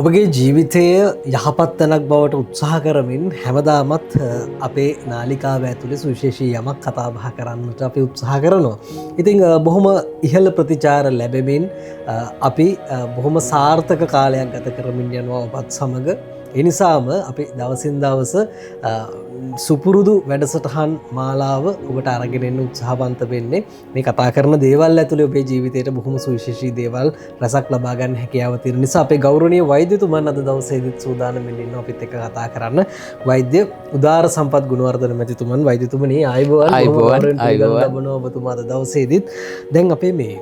ඔබගේ ජීවිතය යහපත් තැනක් බවට උත්සාහ කරමින් හැමදාමත් අපේ නාලිකාව ඇතුළේ සුවිශේෂී යමක් කතාබහ කරන්නට අපි උත්සාහ කරනවා. ඉතිං බොහොම ඉහළ ප්‍රතිචාර ලැබෙමින් අපි බොහොම සාර්ථක කාලයක් ගත කරමින් යනවා ඔබත් සමඟ. එනිසාම අපි දවසින් දවස සුපුරුදු වැඩසටහන් මාලාව ඔබට අරගෙනන්න උත්සාහවන්ත වෙන්නේ මේ කතා කරන දේවල් ඇතුළේ ඔබේ ජීවිතයට බොහොම සුවිශේෂී දේවල් රසක් ලබාගන්න හැකියාව තියෙන නිසා අපේ ගෞරවනීය වෛද්‍යතුමන් අද දවසේදීත් සූදානම්ෙන් ඉන්නවා අපිත් එක්ක කතා කරන්න. වෛද්‍ය උදාර සම්පත් ගුණවර්ධන මැතිතුමන්. වෛද්‍යතුමනි ආයුබෝවන් ඔබතුමා අද දවසේදීත්. දැන් අපේ මේ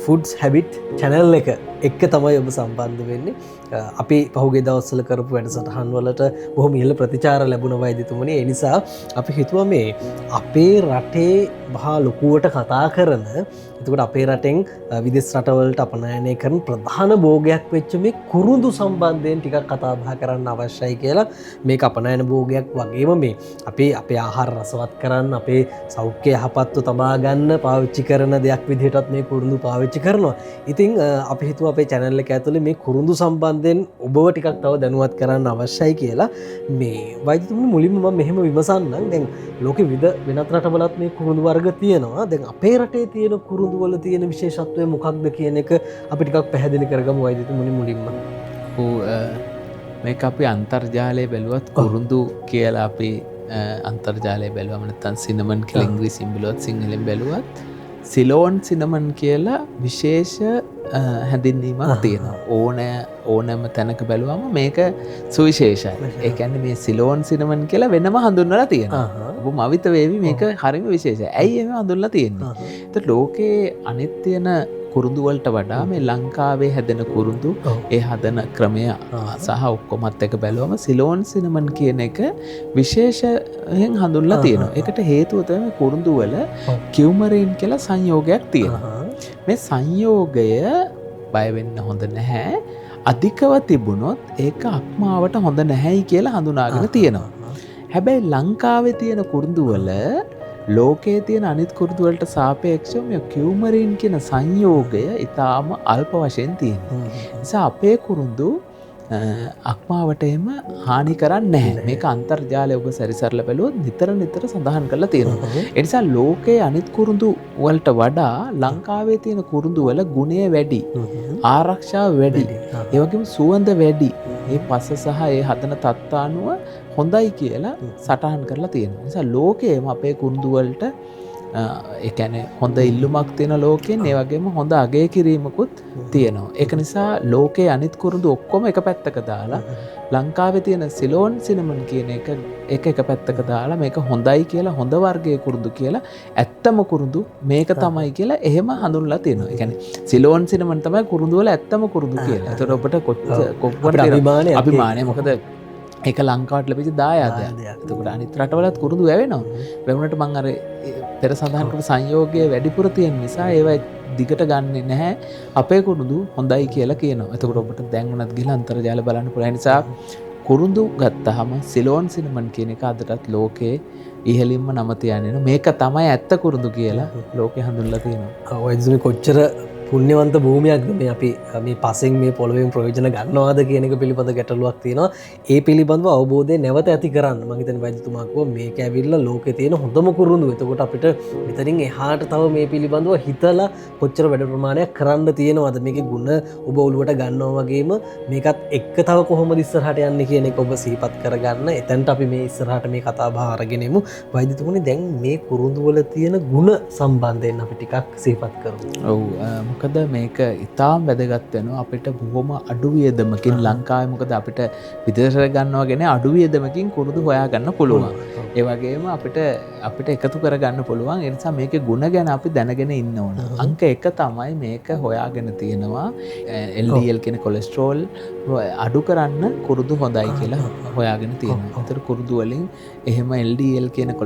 ෆුඩ්ස් හැබිට් චැනල් එක එක්ක තමයි ඔබ සම්බන්ධ වෙන්නේ. අපි පහුගේ දවස්සල කරපු වැඩසටහන් වලට බොහොම ඉහළ ප්‍රතිචාර ලැබුණ වෛද්‍යතුමනි. ඒ නිසා අපි හිතුවා මේ අපේ රටේ මහා ලොකුවට කතා කරන, එතකොට අපේ රටෙන් විදේශ රටවලට අපනයනය කරන ප්‍රධාන භෝගයක් වෙච්ච මේ කුරුඳු සම්බන්ධයෙන් ටිකක් කතා බහ කරන්න අවශ්‍යයි කියලා. මේක අපනයන භෝගයක් වගේම මේ අපේ ආහාර රසවත් කරන්න, අපේ සෞඛ්‍ය යහපත්ව තබා ගන්න පාවිච්චි කරන දෙයක් විදිහටත් මේ කුරුඳු පාවිච්චි කරනවා. ඉතින් අපි හිතුවා අපේ channel එක ඇතුලේ මේ කුරුඳු සම්බන්ධයෙන් ඔබව ටිකක් තව දැනුවත් කරන්න අවශ්‍යයි කියලා. මේ වෛද්‍යතුමනි මුලින්ම මම මෙහෙම විමසන්නම්. දැන් ලෝකෙ වෙනත් රටවලත් මේ කුරුඳු වර්ග තියෙනවා. දැන් අපේ රටේ තියෙන කුරුඳු වල තියෙන විශේෂත්වය මොකක්ද කියන එක අපි ටිකක් පැහැදිලි කරගමු වෛද්‍යතුමනි මුලින්ම. මේක අපි අන්තර්ජාලයේ බැලුවත් කුරුඳු කියලා අපි අන්තර්ජාලයේ බැලුවම නැත්නම් සිනමන් කියලා ඉංග්‍රීසියෙන් බැලුවත් සිංහලෙන් බැලුවත් සිලෝන් සිනමන් කියලා විශේෂ හැඳින්වීමක් තියෙනවා. ඕනෑම තැනක බැලුවම මේක සුවිශේෂයි. ඒ කියන්නේ මේ සිලෝන් සිනමන් කියලා වෙනම හඳුන්වලා තියෙනවා. ඔබ මවිත වේවි මේක හරිම විශේෂයි. ඇයි එහෙම හඳුන්වලා තියෙන්නේ? ඒත් ලෝකේ අනිත් තියෙන කුරුඳු වලට වඩා මේ ලංකාවේ හැදෙන කුරුඳු ඒ හදන ක්‍රමය සහ ඔක්කොමත් එක බැලුවම සිලෝන් සිනමන් කියන එක විශේෂයෙන් හඳුන්වලා තියෙනවා. ඒකට හේතුව තමයි කුරුඳු වල කියුමරින් කියලා සංයෝගයක් තියෙනවා. මේ සංයෝගය බය වෙන්න හොඳ නැහැ. අධිකව තිබුණොත් ඒක අක්මාවට හොඳ නැහැයි කියලා හඳුනාගෙන තියෙනවා. හැබැයි ලංකාවේ තියෙන කුරුඳු වල ලෝකයේ තියෙන අනිත් කුරුඳු වලට සාපේක්ෂව මේ කියුමරින් කියන සංයෝගය ඊටාම අල්ප වශයෙන් තියෙනවා. ඒ නිසා අපේ කුරුඳු අක්මාවට එහෙම හානි කරන්නේ නැහැ. මේක අන්තර්ජාලය ඔබ සැරිසරලා බැලුවොත් නිතර සඳහන් කරලා තියෙනවා. ඒ නිසා ලෝකයේ අනිත් කුරුඳු වලට වඩා ලංකාවේ තියෙන කුරුඳු වල ගුණය වැඩි, ආරක්ෂාව වැඩි, ඒ වගේම සුවඳ වැඩි. මේ පස සහ ඒ හදන තත්ත්වානුව හොඳයි කියලා සටහන් කරලා තියෙනවා. ඒ නිසා ලෝකයේම අපේ කුරුඳු වලට ඒ කියන්නේ හොඳ ඉල්ලුමක් තියෙන ලෝකෙන් ඒ වගේම හොඳ අගය කිරීමකුත් තියෙනවා. ඒක නිසා ලෝකයේ අනිත් කුරුඳු ඔක්කොම එක පැත්තක දාලා ලංකාවේ තියෙන සිලෝන් සිනමන් කියන එක පැත්තක දාලා මේක හොඳයි කියලා, හොඳ වර්ගයේ කුරුඳු කියලා, ඇත්තම කුරුඳු මේක තමයි කියලා එහෙම හඳුන්වලා තියෙනවා. ඒ කියන්නේ සිලෝන් සිනමන් තමයි කුරුඳු වල ඇත්තම කුරුඳු කියලා. ඒතකොට ඔබට කොච්චර අභිමානය මොකද ඒක ලංකාවට ලැබිච්ච දායාදයක්. එතකොට අනිත් රටවලත් කුරුඳු වැවෙනවා. වැවුනට මම අර පෙර සඳහන් කරපු සංයෝගය වැඩිපුර තියෙන නිසා ඒවා දිගට ගන්නෙ නැහැ. අපේ කුරුඳු හොඳයි කියලා කියනවා. එතකොට ඔබට දැන් උනත් ගිහලා අන්තර්ජාලය බලන්න පුළුවන්. නිසා කුරුඳු ගත්තාම සිලෝන් සිනමන් කියන එක අදටත් ලෝකේ ඉහළින්ම නම තියන්නේ. මේක තමයි ඇත්ත කුරුඳු කියලා ලෝකේ හඳුන්වලා තියෙනවා. ඔය කොච්චර පුණ්‍යවන්ත භූමියක්ද මේ අපි මේ පසෙන් මේ පොළොවෙන් ප්‍රයෝජන ගන්නවාද කියන එක පිළිබඳ ගැටලුවක් තියෙනවා. ඒ පිළිබඳව අවබෝධය නැවත ඇති කරන්න මම හිතන්නේ වෛද්‍යතුමා කිව්වා මේක ඇවිල්ලා ලෝකේ තියෙන හොඳම කුරුඳු. එතකොට අපිට මෙතනින් එහාට තව මේ පිළිබඳව හිතලා කොච්චර වැඩ ප්‍රමාණයක් කරන්න තියෙනවද, මේකේ ಗುಣ ඔබ ඔළුවට ගන්නවා වගේම මේකත් එක්ක තව කොහොමද ඉස්සරහට යන්නේ කියන එක ඔබ සිහිපත් කරගන්න. එතනට අපි මේ ඉස්සරහට මේ කතා බහ අරගෙන එමු. වෛද්‍යතුමනි දැන් මේ කුරුඳු වල තියෙන ಗುಣ සම්බන්ධයෙන් අපි ටිකක් සිහිපත් කරමු. ඔව් මොකද මේක ඉතාම වැදගත් වෙනවා අපිට බොහොම අඩු වියදමකින් ලංකාවේ. මොකද අපිට විදේශයට ගන්නවා ගැන අඩු වියදමකින් කුරුඳු හොයා ගන්න පුළුවන්. ඒ වගේම අපිට එකතු කරගන්න පුළුවන්. ඒ නිසා මේකේ ಗುಣ ගැන අපි දැනගෙන ඉන්න ඕන. අංක 1 තමයි මේක හොයාගෙන තියෙනවා LDL කියන කොලෙස්ටරෝල් අඩු කරන්න කුරුඳු හොඳයි කියලා හොයාගෙන තියෙනවා. ඒතර කුරුඳු වලින් එහෙම LDL කියන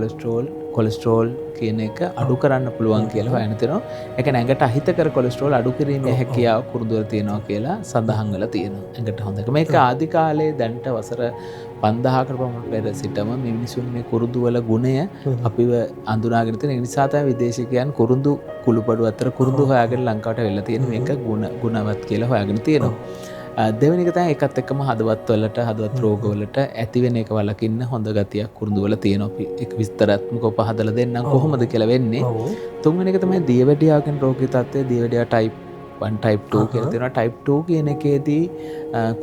කොලෙස්ටරෝල් කියන එක අඩු කරන්න පුළුවන් කියලා හොයන තියෙනවා. ඒක ඇඟට අහිතකර කොලෙස්ටරෝල් අඩු කිරීමේ හැකියාව කුරුඳු වල තියෙනවා කියලා සඳහන් වෙලා තියෙනවා. ඇඟට හොඳ. මේක ආදි කාලේ දැන්ට වසර 5000කට පමණ පෙර සිටම මේ මිනිසුන් මේ කුරුඳු වල ගුණය අපිව අඳුනාගෙන තියෙන. ඒ නිසා තමයි විදේශිකයන් කුරුඳු කුළුපඩු අතර කුරුඳු හොයාගෙන ලංකාවට වෙලා තියෙන මේක ගුණවත් කියලා හොයාගෙන තියෙනවා. දෙවෙනි එක තමයි ඒකත් එක්කම හදවත් හදවත් රෝගවලට ඇති වෙන එක වලකින්න හොඳ ගතියක් කුරුඳු වල තියෙනවා. අපි ඒක විස්තරාත්මකව පහදලා දෙන්නම් කොහොමද කියලා වෙන්නේ. තුන්වෙනි එක තමයි දියවැඩියාගෙන් රෝගී තත්ත්වය දියවැඩියා type 1 type 2 කියලා තියෙනවා. type 2 කියන එකේදී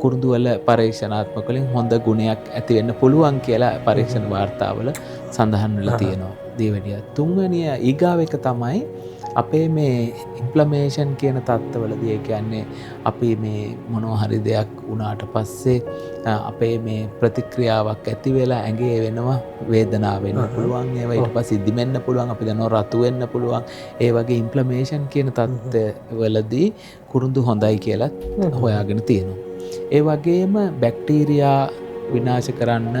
කුරුඳු වල පරීක්ෂණාත්මක වලින් හොඳ ගුණයක් ඇති වෙන්න පුළුවන් කියලා පරීක්ෂණ වාර්තාවල සඳහන් වෙලා තියෙනවා දියවැඩියා. තුන්වෙනි ඊගාව එක තමයි අපේ මේ ඉන්ෆ්ලමේෂන් කියන තත්ත්වවලදී ඒ කියන්නේ අපි මේ මොනවා හරි දෙයක් වුණාට පස්සේ අපේ මේ ප්‍රතික්‍රියාවක් ඇති වෙලා ඇඟේ වෙනවා වේදනාව වෙන්න පුළුවන්. ඒවා ඊට පස්සේ ඉදිමෙන්න පුළුවන්. අපි දන්නවා රතු වෙන්න පුළුවන්. ඒ වගේ ඉන්ෆ්ලමේෂන් කියන තත්ත්වවලදී කුරුඳු හොඳයි කියලා හොයාගෙන තියෙනවා. ඒ වගේම බැක්ටීරියා විනාශ කරන්න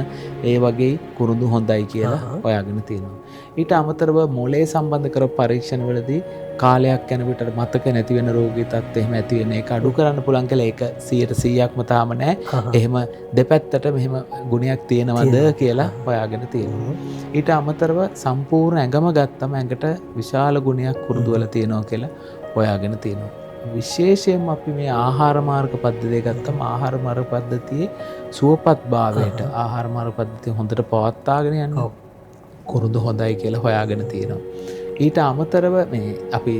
ඒ වගේ කුරුඳු හොඳයි කියලා හොයාගෙන තියෙනවා. ඊට අමතරව මොලේ සම්බන්ධ කර පරීක්ෂණ වලදී කාලයක් යන විට මතක නැති වෙන රෝගී තත්ත්ව එහෙම ඇති වෙන එක අඩු කරන්න පුළුවන් කියලා ඒක 100%ක්ම තාම නැහැ. එහෙම දෙපැත්තට මෙහෙම ගුණයක් තියෙනවද කියලා හොයාගෙන තියෙනවා. ඊට අමතරව සම්පූර්ණ ඇඟම ගත්තම ඇඟට විශාල ගුණයක් කුරුඳු වල තියෙනවා කියලා හොයාගෙන තියෙනවා. විශේෂයෙන්ම අපි මේ ආහාර මාර්ග පද්ධතිය ගත්තම ආහාර මාර්ග පද්ධතියේ සුවපත් භාවයට ආහාර මාර්ග පද්ධතිය හොඳට පවත්වාගෙන යන්න කුරුඳු හොඳයි කියලා හොයාගෙන තියෙනවා. ඊට අමතරව මේ අපි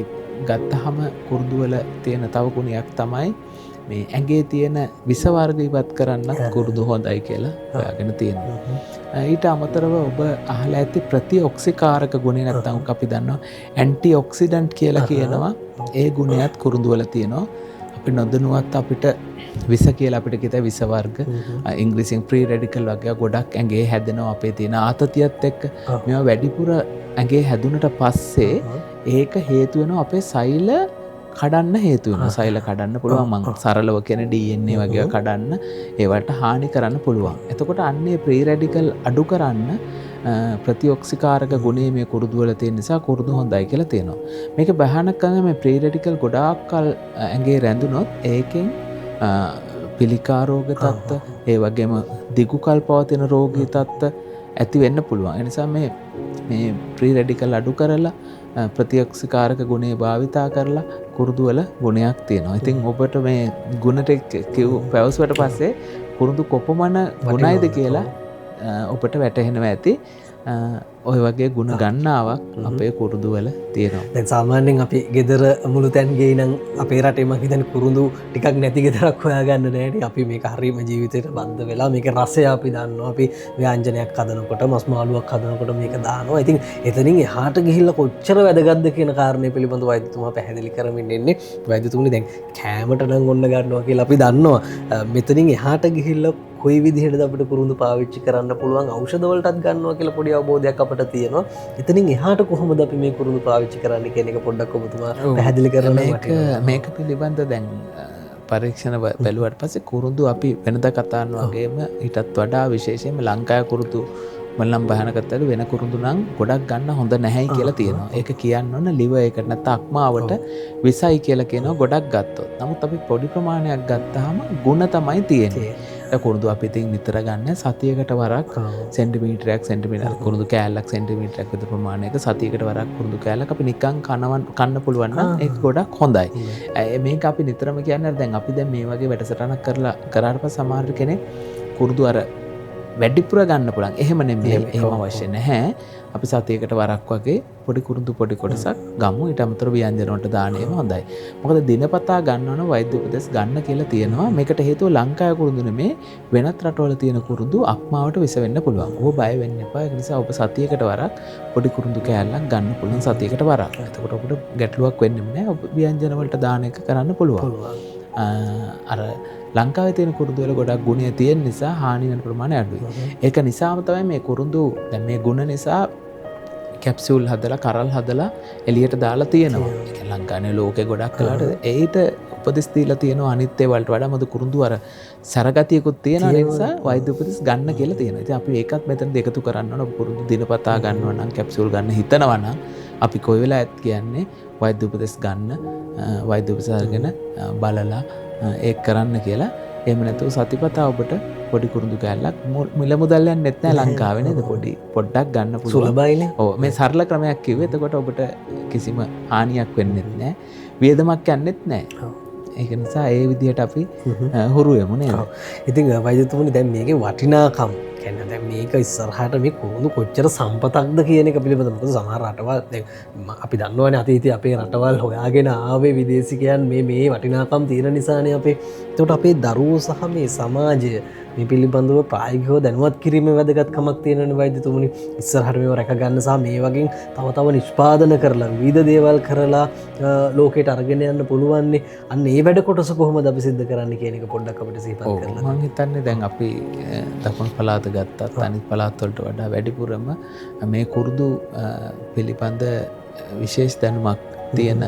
ගත්තහම කුරුඳු වල තියෙන තව ගුණයක් තමයි මේ ඇඟේ තියෙන විස වර්ග ඉවත් කරන්නත් කුරුඳු හොඳයි කියලා හොයාගෙන තියෙනවා. ඊට අමතරව ඔබ අහලා ඇති ප්‍රතිඔක්සිකාරක ගුණය නැත්නම් අපි දන්නවා ඇන්ටි ඔක්සිඩන්ට් කියලා කියනවා. ඒ ගුණයත් කුරුඳු වල තියෙනවා. අපි නොදැනුවත් අපිට විස කියලා අපිට කිත විස වර්ග ඉංග්‍රීසියෙන් ෆ්‍රී රැඩිකල් වගේ ගොඩක් ඇඟේ හැදෙනවා අපේ තියෙන ආතතියත් එක්ක. මේවා වැඩිපුර ඇඟේ හැදුනට පස්සේ ඒක හේතු වෙනවා අපේ සෛල කඩන්න හේතු වෙනවා. සෛල කඩන්න පුළුවන්. මම සරලව කියන DNA වගේ කඩන්න ඒවට හානි කරන්න පුළුවන්. එතකොට අන්නේ ෆ්‍රී රැඩිකල් අඩු කරන්න ප්‍රතිඔක්සිකාරක ගුණය මේ කුරුඳු වල තියෙන නිසා කුරුඳු හොඳයි කියලා තියෙනවා. මේක භයානක කරන මේ ෆ්‍රී රැඩිකල් ගොඩාක් කල් ඇඟේ රැඳුනොත් ඒකෙන් පිළිකා රෝග තත්ත්ව ඒ වගේම දිගු කල් පවතින රෝගී තත්ත්ව ඇති වෙන්න පුළුවන්. ඒ නිසා මේ ෆ්‍රී රැඩිකල් අඩු කරලා ප්‍රතිඔක්සිකාරක ගුණය භාවිතා කරලා කුරුඳු වල ගුණයක් තියෙනවා. ඉතින් ඔබට මේ ගුණ ටික පැවසුවට පස්සේ කුරුඳු කොපමණ ගුණයිද කියලා ඔබට වැටහෙනවා ඇති. ඔය වගේ ගුණ ගන්නාවක් අපේ කුරුඳු වල තියෙනවා. දැන් සාමාන්‍යයෙන් අපි ගෙදර මුළු තැන් ගෙයි නම් අපේ රටේ මම හිතන්නේ කුරුඳු ටිකක් නැති ගෙදරක් හොයාගන්න නැහැ. අපි මේක හරියම ජීවිතේට බද්ධ වෙලා මේකේ රසය අපි දන්නවා. අපි ව්‍යංජනයක් හදනකොට මස් මාළුවක් හදනකොට මේක දානවා. ඉතින් එතනින් එහාට ගිහිල්ලා කොච්චර වැදගත්ද කියන කාරණේ පිළිබඳව වෛද්‍යතුමා පැහැදිලි කරමින් ඉන්නේ. වෛද්‍යතුමනි දැන් කෑමට නම් ඔන්න ගන්නවා කියලා අපි දන්නවා. මෙතනින් එහාට ගිහිල්ලා කොයි විදිහටද අපිට කුරුඳු පාවිච්චි කරන්න පුළුවන් ඖෂධ වලටත් ගන්නවා කියලා පොඩි අවබෝධයක් අපිට තියෙනවා. එතනින් එහාට කොහොමද අපි මේ කුරුඳු පාවිච්චි කරන්න කියන එක පොඩ්ඩක් ඔබතුමා පැහැදිලි කරන්න. මේක පිළිබඳ දැන් පරීක්ෂණ බැලුවට පස්සේ කුරුඳු අපි වෙනදා කතා කරන වගේම ඊටත් වඩා විශේෂයෙන්ම ලංකාවේ කුරුඳු මල්ලම් බහනකත්තල වෙන කුරුඳු නම් ගොඩක් ගන්න හොඳ නැහැයි කියලා තියෙනවා. ඒක කියන්න ඕන liver එකට නැත්නම් අක්මාවට විසයි කියලා කියනවා ගොඩක් ගත්තොත්. නමුත් අපි පොඩි ප්‍රමාණයක් ගත්තාම ಗುಣ තමයි තියෙන්නේ. කුරුඳු අපි ඉතින් නිතර ගන්න සතියකට වරක් සෙන්ටිමීටරයක් කුරුඳු කෑල්ලක් සෙන්ටිමීටරයක් විතර ප්‍රමාණයක සතියකට වරක් කුරුඳු කෑල්ලක් අපි නිකන් කන්න පුළුවන් නම් ඒක ගොඩක් හොඳයි. මේක අපි නිතරම කියන්නේ දැන් අපි දැන් මේ වගේ වැඩසටහනක් කරාට පස්සේ සමහර කෙනෙක් කුරුඳු අර වැඩිපුර ගන්න පුළුවන්. එහෙම නෙමෙයි. එහෙම අවශ්‍ය නැහැ. අපි සතියකට වරක් වගේ පොඩි කුරුඳු පොඩි කොටසක් ගමු. ඊට අමතරව ව්‍යංජන වලට දාන ඒවා හොඳයි. මොකද දිනපතා ගන්නවන වෛද්‍ය උපදෙස් ගන්න කියලා තියෙනවා. මේකට හේතුව ලංකාවේ කුරුඳු නෙමේ වෙනත් රටවල තියෙන කුරුඳු අක්මාවට විස වෙන්න පුළුවන්. ඔබ බය වෙන්න එපා. ඒ නිසා ඔබ සතියකට වරක් පොඩි කුරුඳු කෑල්ලක් ගන්න පුළුවන් සතියකට වරක්. එතකොට ඔබට ගැටලුවක් වෙන්නේ නැහැ. ඔබ ව්‍යංජන වලට දාන එක කරන්න පුළුවන්. අර ලංකාවේ තියෙන කුරුඳු වල ගොඩක් ගුණය තියෙන නිසා හානි වෙන ප්‍රමාණය අඩුයි. ඒක නිසාම තමයි මේ කුරුඳු දැන් මේ ගුණ නිසා කැප්සියුල් හදලා කරල් හදලා එළියට දාලා තියෙනවා. ඒක ලංකාවේ ලෝකේ ගොඩක් කලකට ඒිට උපදෙස් දීලා තියෙනවා අනිත් ඒවලට වඩා මොකද කුරුඳු අර සරගතියකුත් තියෙන නිසා වෛද්‍ය උපදෙස් ගන්න කියලා තියෙනවා. ඉතින් අපි ඒකත් මෙතන දෙකතු කරන්න ඕන. කුරුඳු දිනපතා ගන්නවා නම් කැප්සියුල් ගන්න හිතනවා නම් අපි කොයි වෙලාවෙත් කියන්නේ වෛද්‍ය උපදෙස් ගන්න වෛද්‍ය උපදෙස් අරගෙන බලලා ඒක කරන්න කියලා. එහෙම නැතුව සතිපතා ඔබට පොඩි කුරුඳු කෑල්ලක් මිල මුදල් යන්නේ නැත්නම් ලංකාවේ නේද පොඩ්ඩක් ගන්න පුළුවන්. සුලභයිනේ. ඔව් මේ සරල ක්‍රමයක් කිව්වේ. එතකොට ඔබට කිසිම හානියක් වෙන්නේ නැහැ. වියදමක් යන්නේත් නැහැ. ඒක නිසා ඒ විදිහට අපි හුරු වෙමු නේද? ඉතින් වෛද්‍යතුමනි දැන් මේකේ වටිනාකම් කියන්නේ දැන් මේක ඉස්සරහට මේ කොහොමද කොච්චර සම්පතක්ද කියන එක පිළිබඳව මොකද සමහර රටවල් දැන් අපි දන්නවනේ අතීතයේ අපේ රටවල් හොයාගෙන ආවේ විදේශිකයන් මේ වටිනාකම් තියෙන නිසානේ අපේ. ඒකට අපේ දරුවෝ සහ මේ සමාජය මේ පිළිබඳව ප්‍රායෝගිකව දැනුවත් කිරීමේ වැදගත්කමක් තියෙනවනේ වෛද්‍යතුමනි. ඉස්සරහට මේව රැක ගන්න සහ මේ වගේ තව නිෂ්පාදන කරලා විවිධ දේවල් කරලා ලෝකයට අරගෙන යන්න පුළුවන්නේ. අන්න ඒ වැඩ කොටස කොහොමද අපි සිද්ධ කරන්න කියන එක පොඩ්ඩක් අපිට සිහිපත් කරලා. මම හිතන්නේ දැන් අපි දකුණු පළාත ගත්තත් අනිත් පළාත් වලට වඩා වැඩිපුරම මේ කුරුදු පිළිබඳ විශේෂ දැනුමක් තියෙන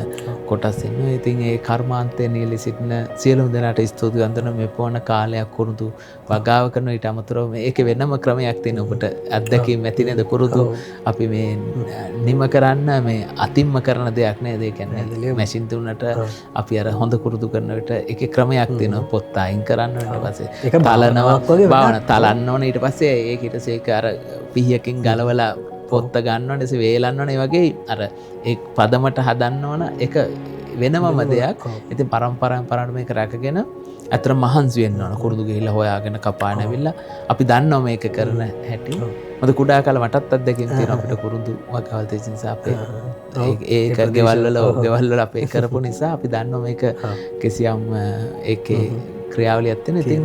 කොටස් ඉන්නවා. ඉතින් ඒ කර්මාන්තයේ නියැලී සිටින සියලුම දෙනාට ස්තුති කරනවා. මේ පොණ කාලයක් කුරුදු වගාව කරන ඊට අමතරව මේකේ වෙනම ක්‍රමයක් තියෙනවා. ඔබට අත්දැකීම් ඇති නේද? කුරුදු අපි මේ නිම කරන්න මේ අතිම්ම කරන දෙයක් නේද? ඒ කියන්නේ මැෂින් තුනට අපි අර හොඳ කුරුදු කරන විට ඒකේ ක්‍රමයක් තියෙනවා. පොත් අයින් කරන්න ඊට පස්සේ තලනවා භාවන තලන්න ඕනේ. ඊට පස්සේ ඒක ඊට පස්සේ ඒක අර පිහියකින් ගලවලා පොත්ත ගන්න ඕනේ, වේලන්න ඕනේ. ඒ වගේ අර ඒ පදමට හදන්න ඕන එක වෙනමම දෙයක්. ඉතින් පරම්පරාවට මේක රැකගෙන අතර මහන්සි වෙන්න ඕන. කුරුදු ගිහිල්ලා හොයාගෙන කපාන ඇවිල්ලා අපි දන්නවා මේක කරන හැටි. මොකද කුඩා කාලේ මටත් අත්දැකීම් තියෙනවා. අපිට කුරුදු වගාවල් තියෙන නිසා අපේ ඒක ගෙවල් වල අපේ කරපු නිසා අපි දන්නවා මේක කිසියම් ඒකේ ක්‍රියාවලියක් තියෙන. ඉතින්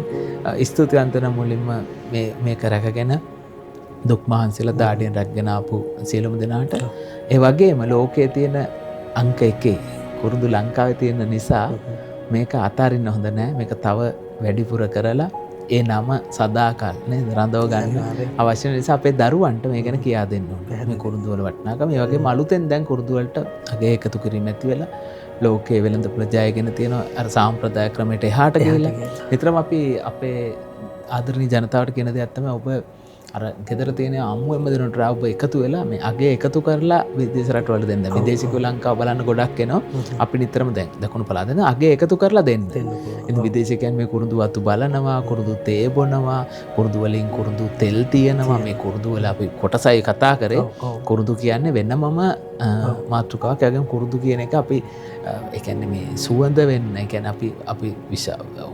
ස්තුතිවන්ත වෙන මුලින්ම මේක රැකගෙන දුක් මහන්සිලා දාඩියෙන් රැගෙන ආපු සියලුම දෙනාට ඒ වගේම ලෝකයේ තියෙන අංක 1 කුරුදු ලංකාවේ තියෙන නිසා මේක අතාරින්න හොඳ නෑ. මේක තව වැඩිපුර කරලා ඒ නම සදාකල් නේද රඳව ගන්න අවශ්‍ය නිසා අපේ දරුවන්ට මේ ගැන කියා දෙන්න ඕනේ. මේ කුරුදු වල වටිනාකම. ඒ වගේම අලුතෙන් දැන් කුරුදු වලට අගය එකතු කිරීම ඇති වෙලා ලෝකයේ වෙළඳ ප්‍රජායගෙන තියෙන අර සාම්ප්‍රදායික ක්‍රමයට එහාට ගිහිල්ලා විතරම අපි අපේ ආදරණීය ජනතාවට කියන දෙයක් තමයි ඔබ අර ගෙදර තියෙන අම්මුවෙම දෙනට ඔබ එකතු වෙලා මේ අගේ එකතු කරලා විදේශ රටවල දෙන්න. විදේශිකයෝ ලංකාව බලන්න ගොඩක් එනවා. අපි නිතරම දැන් දකුණු පළාත දෙන අගේ එකතු කරලා දෙන්න. ඉතින් විදේශිකයන් මේ කුරුදු වතු බලනවා, කුරුදු තේ බොනවා, කුරුදු වලින් කුරුදු තෙල් තියෙනවා. මේ කුරුදු වල අපි කොටසයි කතා කරේ. කුරුදු කියන්නේ වෙනමම මාතෘකාවක්. ඒ වගේම කුරුදු කියන එක අපි ඒ කියන්නේ මේ සුවඳ වෙන්න. ඒ කියන්නේ අපි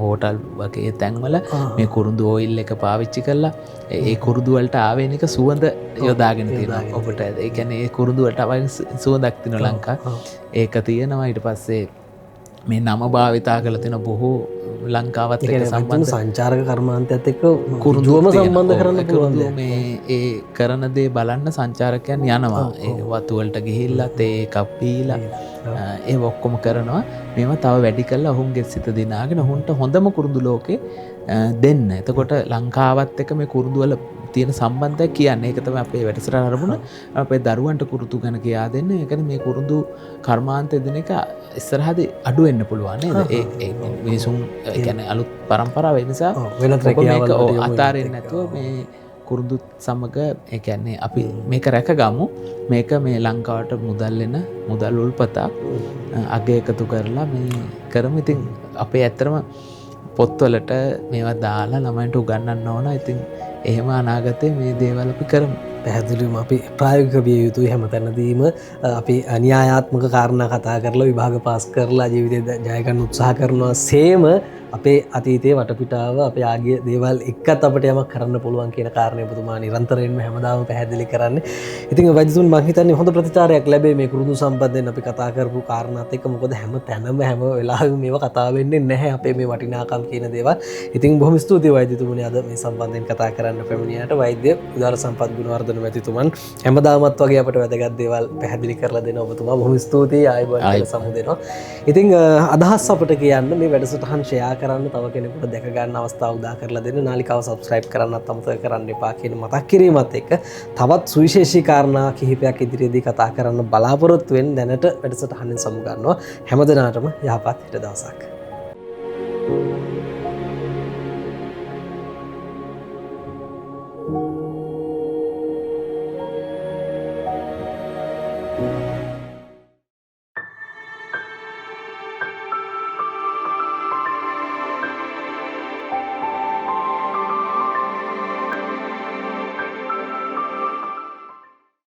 හෝටල් වගේ තැන්වල මේ කුරුදු ඔයිල් එක පාවිච්චි කරලා ඒ කුරුදු වලට ආවෙන එක සුවඳ යොදාගෙන තියෙනවා. ඔබට ඒ කියන්නේ ඒ කුරුදු වලට ආවෙන සුවඳක් තියෙනවා ලංකාවේ. ඒක තියෙනවා. ඊට පස්සේ මේ නම භාවිතා කරලා තියෙන බොහෝ ලංකාවත් එක්ක සම්බන්ධ සංචාරක කර්මාන්තයත් එක්ක කුරුදුවම සම්බන්ධ කරන්න පුළුවන්. මේ ඒ කරන දේ බලන්න සංචාරකයන් යනවා. ඒ වතු වලට ගිහිල්ලා තේ එකක් පීලා ඒ ඔක්කොම කරනවා. මේවා තව වැඩි කරලා ඔවුන්ගේ සිත දිනාගෙන ඔවුන්ට හොඳම කුරුදු ලෝකේ දෙන්න. එතකොට ලංකාවත් එක්ක මේ කුරුදු වල තියෙන සම්බන්ධය කියන්නේ ඒක තමයි අපේ වැඩසටහන අරමුණ. අපේ දරුවන්ට කුරුදු ගැන කියා දෙන්න. ඒ කියන්නේ මේ කුරුදු කර්මාන්තය දෙන එක ඉස්සරහදී අඩු වෙන්න පුළුවන් නේද? ඒ මිනිසුන් ඒ කියන්නේ අලුත් පරම්පරාව ඒ නිසා වෙනත් රැකියාවල් අතාරින්න නැතුව මේ කුරුදු සමග ඒ කියන්නේ අපි මේක රැකගමු. මේක මේ ලංකාවට මුදල් උල්පතක් අගය එකතු කරලා මේ කරමු. ඉතින් අපේ ඇත්තටම පොත්වලට මේවා දාලා ළමයින්ට උගන්වන්න ඕන. ඉතින් එහෙම අනාගතේ මේ දේවල් අපි කරමු. පැහැදිලිවම අපි ප්‍රායෝගික විය යුතුයි. හැමතැනදීම අපි න්‍යායාත්මක කාරණා කතා කරලා විභාග පාස් කරලා ජීවිතේ ජය ගන්න උත්සාහ කරනවා. සේම අපේ අතීතයේ වටපිටාව අපේ ආගිය දේවල් එක්කත් අපිට යමක් කරන්න පුළුවන් කියන කාරණේ ඔබතුමා නිරන්තරයෙන්ම හැමදාම පැහැදිලි කරන්නේ. ඉතින් වෛද්‍යතුන් මම හිතන්නේ හොඳ ප්‍රතිචාරයක් ලැබෙයි මේ කුරුදු සම්බන්ධයෙන් අපි කතා කරපු කාරණාත් එක්ක. මොකද හැම තැනම හැම වෙලාවෙම මේවා කතා වෙන්නේ නැහැ අපේ මේ වටිනාකම් කියන දේවල්. ඉතින් බොහොම ස්තුතියි වෛද්‍යතුමනි අද මේ සම්බන්ධයෙන් කතා කරන්න පැමිණියාට. වෛද්‍ය උදාර සම්පත් ගුණවර්ධන මැතිතුමන් හැමදාමත් වගේ අපිට වැදගත් දේවල් පැහැදිලි කරලා දෙන ඔබතුමා බොහොම ස්තුතියි. ආයුබෝවන් සමු දෙනවා. ඉතින් අදහස් අපිට කියන්න මේ වැඩසටහන් ෂෙයා කරන්න, තව කෙනෙකුට දැක ගන්න අවස්ථාව උදා කරලා දෙන්න, නාලිකාව සබ්ස්ක්‍රයිබ් කරන්නත් අමතක කරන්න එපා කියන මතක් කිරීමත් එක්ක තවත් සුවිශේෂී කාරණා කිහිපයක් ඉදිරියේදී කතා කරන්න බලාපොරොත්තු වෙන දැනට වැඩසටහනෙන් සමු ගන්නවා. හැමදෙනාටම යහපත් හෙට දවසක්.